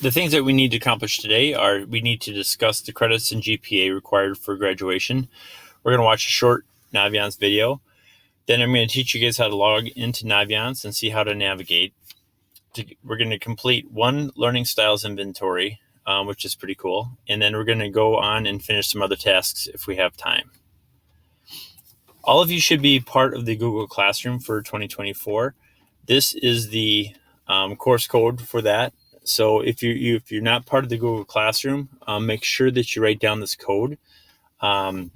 the things that we need to accomplish today are we need to discuss the credits and GPA required for graduation. We're going to watch a short Naviance video. Then I'm going to teach you guys how to log into Naviance and see how to navigate. We're going to complete one learning styles inventory, which is pretty cool. And then we're going to go on and finish some other tasks if we have time. All of you should be part of the Google Classroom for 2024. This is the course code for that. So if you're not part of the Google Classroom, make sure that you write down this code and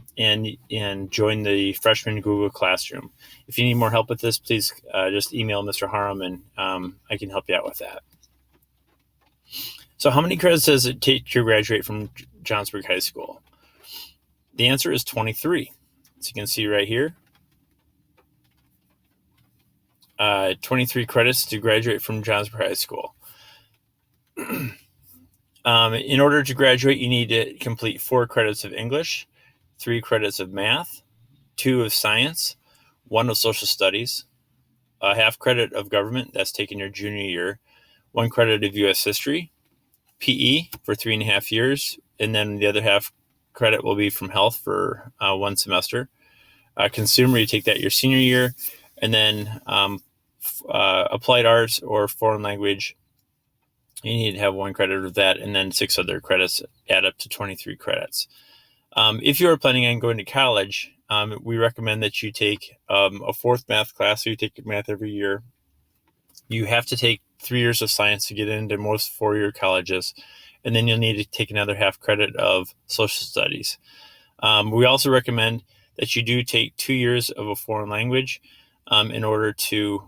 join the Freshman Google Classroom. If you need more help with this, please just email Mr. Harum and I can help you out with that. So how many credits does it take to graduate from Johnsburg High School? The answer is 23. So you can see right here, 23 credits to graduate from Johnsburg High School. In order to graduate, you need to complete 4 credits of English, 3 credits of math, 2 of science, 1 of social studies, a half credit of government, that's taken your junior year, 1 credit of U.S. history, PE for 3.5 years, and then the other half credit will be from health for 1 semester. Consumer, you take that your senior year, and then applied arts or foreign language, you need to have 1 credit of that, and then 6 other credits add up to 23 credits. If you are planning on going to college, we recommend that you take a 4th math class, so you take math every year. You have to take 3 years of science to get into most 4-year colleges, and then you'll need to take another half credit of social studies. We also recommend that you do take 2 years of a foreign language in order to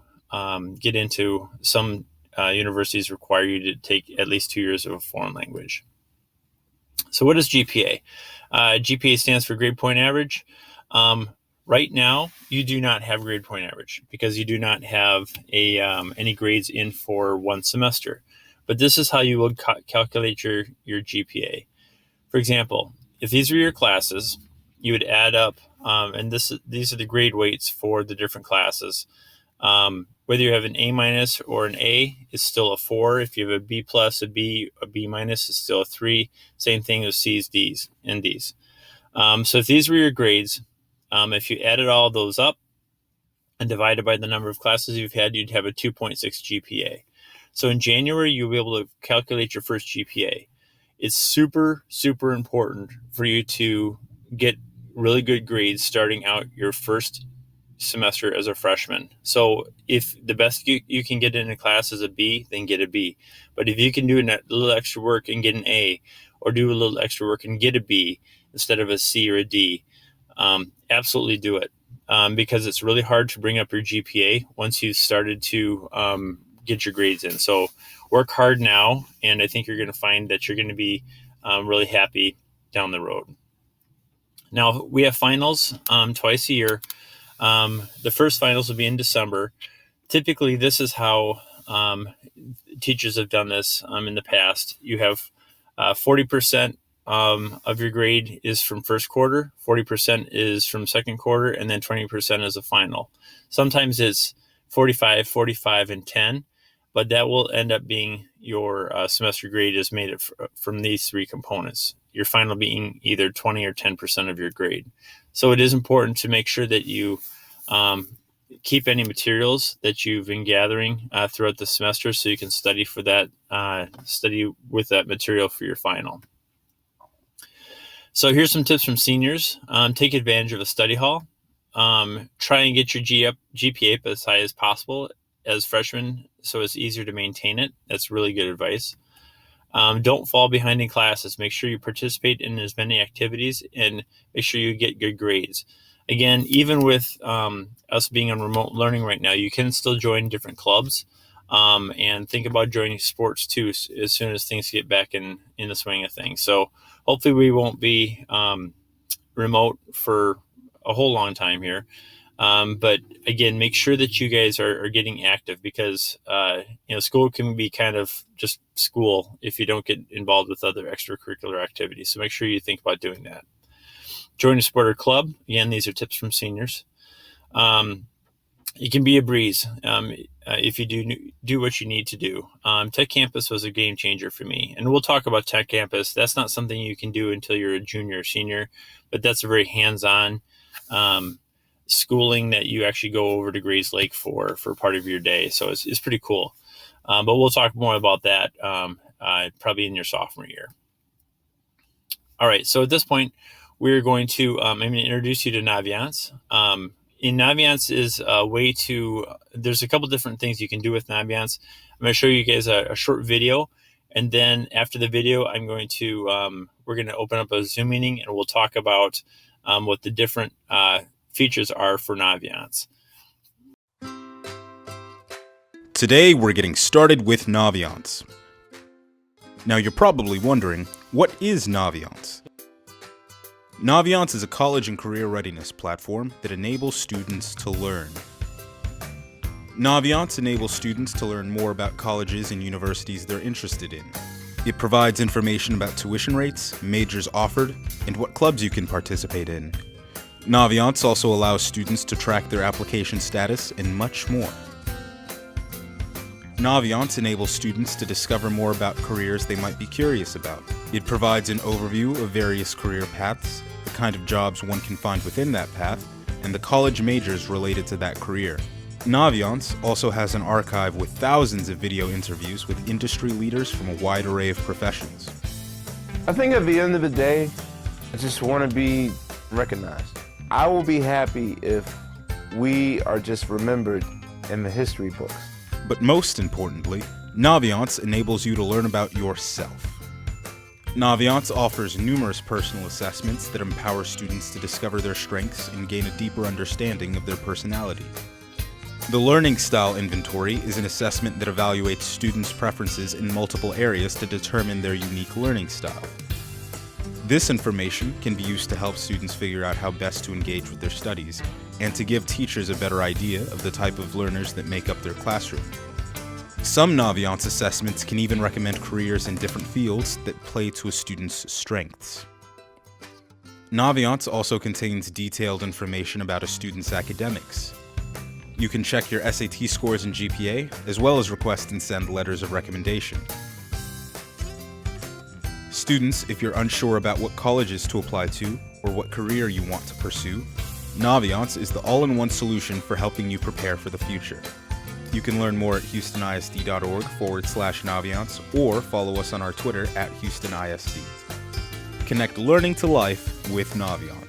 get into some universities require you to take at least 2 years of a foreign language. So what is GPA? GPA stands for grade point average. Right now, you do not have grade point average because you do not have any grades in for 1 semester. But this is how you would calculate your GPA. For example, if these were your classes, you would add up, and these are the grade weights for the different classes. Whether you have an A- or an A, it's still a 4. If you have a B+, a B minus, it's still a 3. Same thing with C's, D's, and D's. So if these were your grades, if you added all those up and divided by the number of classes you've had, you'd have a 2.6 GPA. So in January, you'll be able to calculate your first GPA. It's super, super important for you to get really good grades starting out your first semester as a freshman. So if the best you can get in a class is a B, then get a B. But if you can do a little extra work and get an A, or do a little extra work and get a B instead of a C or a D, absolutely do it, because it's really hard to bring up your GPA once you've started to get your grades in. So work hard now, and I think you're going to find that you're going to be really happy down the road. Now, we have finals twice a year. The first finals will be in December. Typically, this is how teachers have done this in the past. You have 40% of your grade is from first quarter, 40% is from second quarter, and then 20% is a final. Sometimes it's 45, 45, and 10, but that will end up being your semester grade is made from these 3 components. Your final being either 20 or 10% of your grade. So it is important to make sure that you keep any materials that you've been gathering throughout the semester so you can study for that, study with that material for your final. So here's some tips from seniors. Take advantage of a study hall. Try and get your GPA up as high as possible as freshmen so it's easier to maintain it. That's really good advice. Don't fall behind in classes. Make sure you participate in as many activities and make sure you get good grades. Again, even with us being on remote learning right now, you can still join different clubs and think about joining sports too as soon as things get back in the swing of things. So hopefully we won't be remote for a whole long time here. But again, make sure that you guys are getting active because, school can be kind of just school if you don't get involved with other extracurricular activities. So make sure you think about doing that. Join a sport or club. Again, these are tips from seniors. it can be a breeze if you do what you need to do. Tech Campus was a game changer for me, and we'll talk about Tech Campus. That's not something you can do until you're a junior or senior, but that's a very hands-on schooling that you actually go over to Grays Lake for part of your day. So it's pretty cool. But we'll talk more about that probably in your sophomore year. All right, so at this point, we're going to, I'm going to introduce you to Naviance. In Naviance is a way to, there's a couple different things you can do with Naviance. I'm going to show you guys a short video, and then after the video, I'm going to, we're going to open up a Zoom meeting, and we'll talk about what the different features are for Naviance. Today, we're getting started with Naviance. Now, you're probably wondering, what is Naviance? Naviance is a college and career readiness platform that enables students to learn. Naviance enables students to learn more about colleges and universities they're interested in. It provides information about tuition rates, majors offered, and what clubs you can participate in. Naviance also allows students to track their application status and much more. Naviance enables students to discover more about careers they might be curious about. It provides an overview of various career paths, the kind of jobs one can find within that path, and the college majors related to that career. Naviance also has an archive with thousands of video interviews with industry leaders from a wide array of professions. I think at the end of the day, I just want to be recognized. I will be happy if we are just remembered in the history books. But most importantly, Naviance enables you to learn about yourself. Naviance offers numerous personal assessments that empower students to discover their strengths and gain a deeper understanding of their personality. The Learning Style Inventory is an assessment that evaluates students' preferences in multiple areas to determine their unique learning style. This information can be used to help students figure out how best to engage with their studies, and to give teachers a better idea of the type of learners that make up their classroom. Some Naviance assessments can even recommend careers in different fields that play to a student's strengths. Naviance also contains detailed information about a student's academics. You can check your SAT scores and GPA, as well as request and send letters of recommendation. Students, if you're unsure about what colleges to apply to or what career you want to pursue, Naviance is the all-in-one solution for helping you prepare for the future. You can learn more at houstonisd.org/Naviance or follow us on our Twitter @HoustonISD. Connect learning to life with Naviance.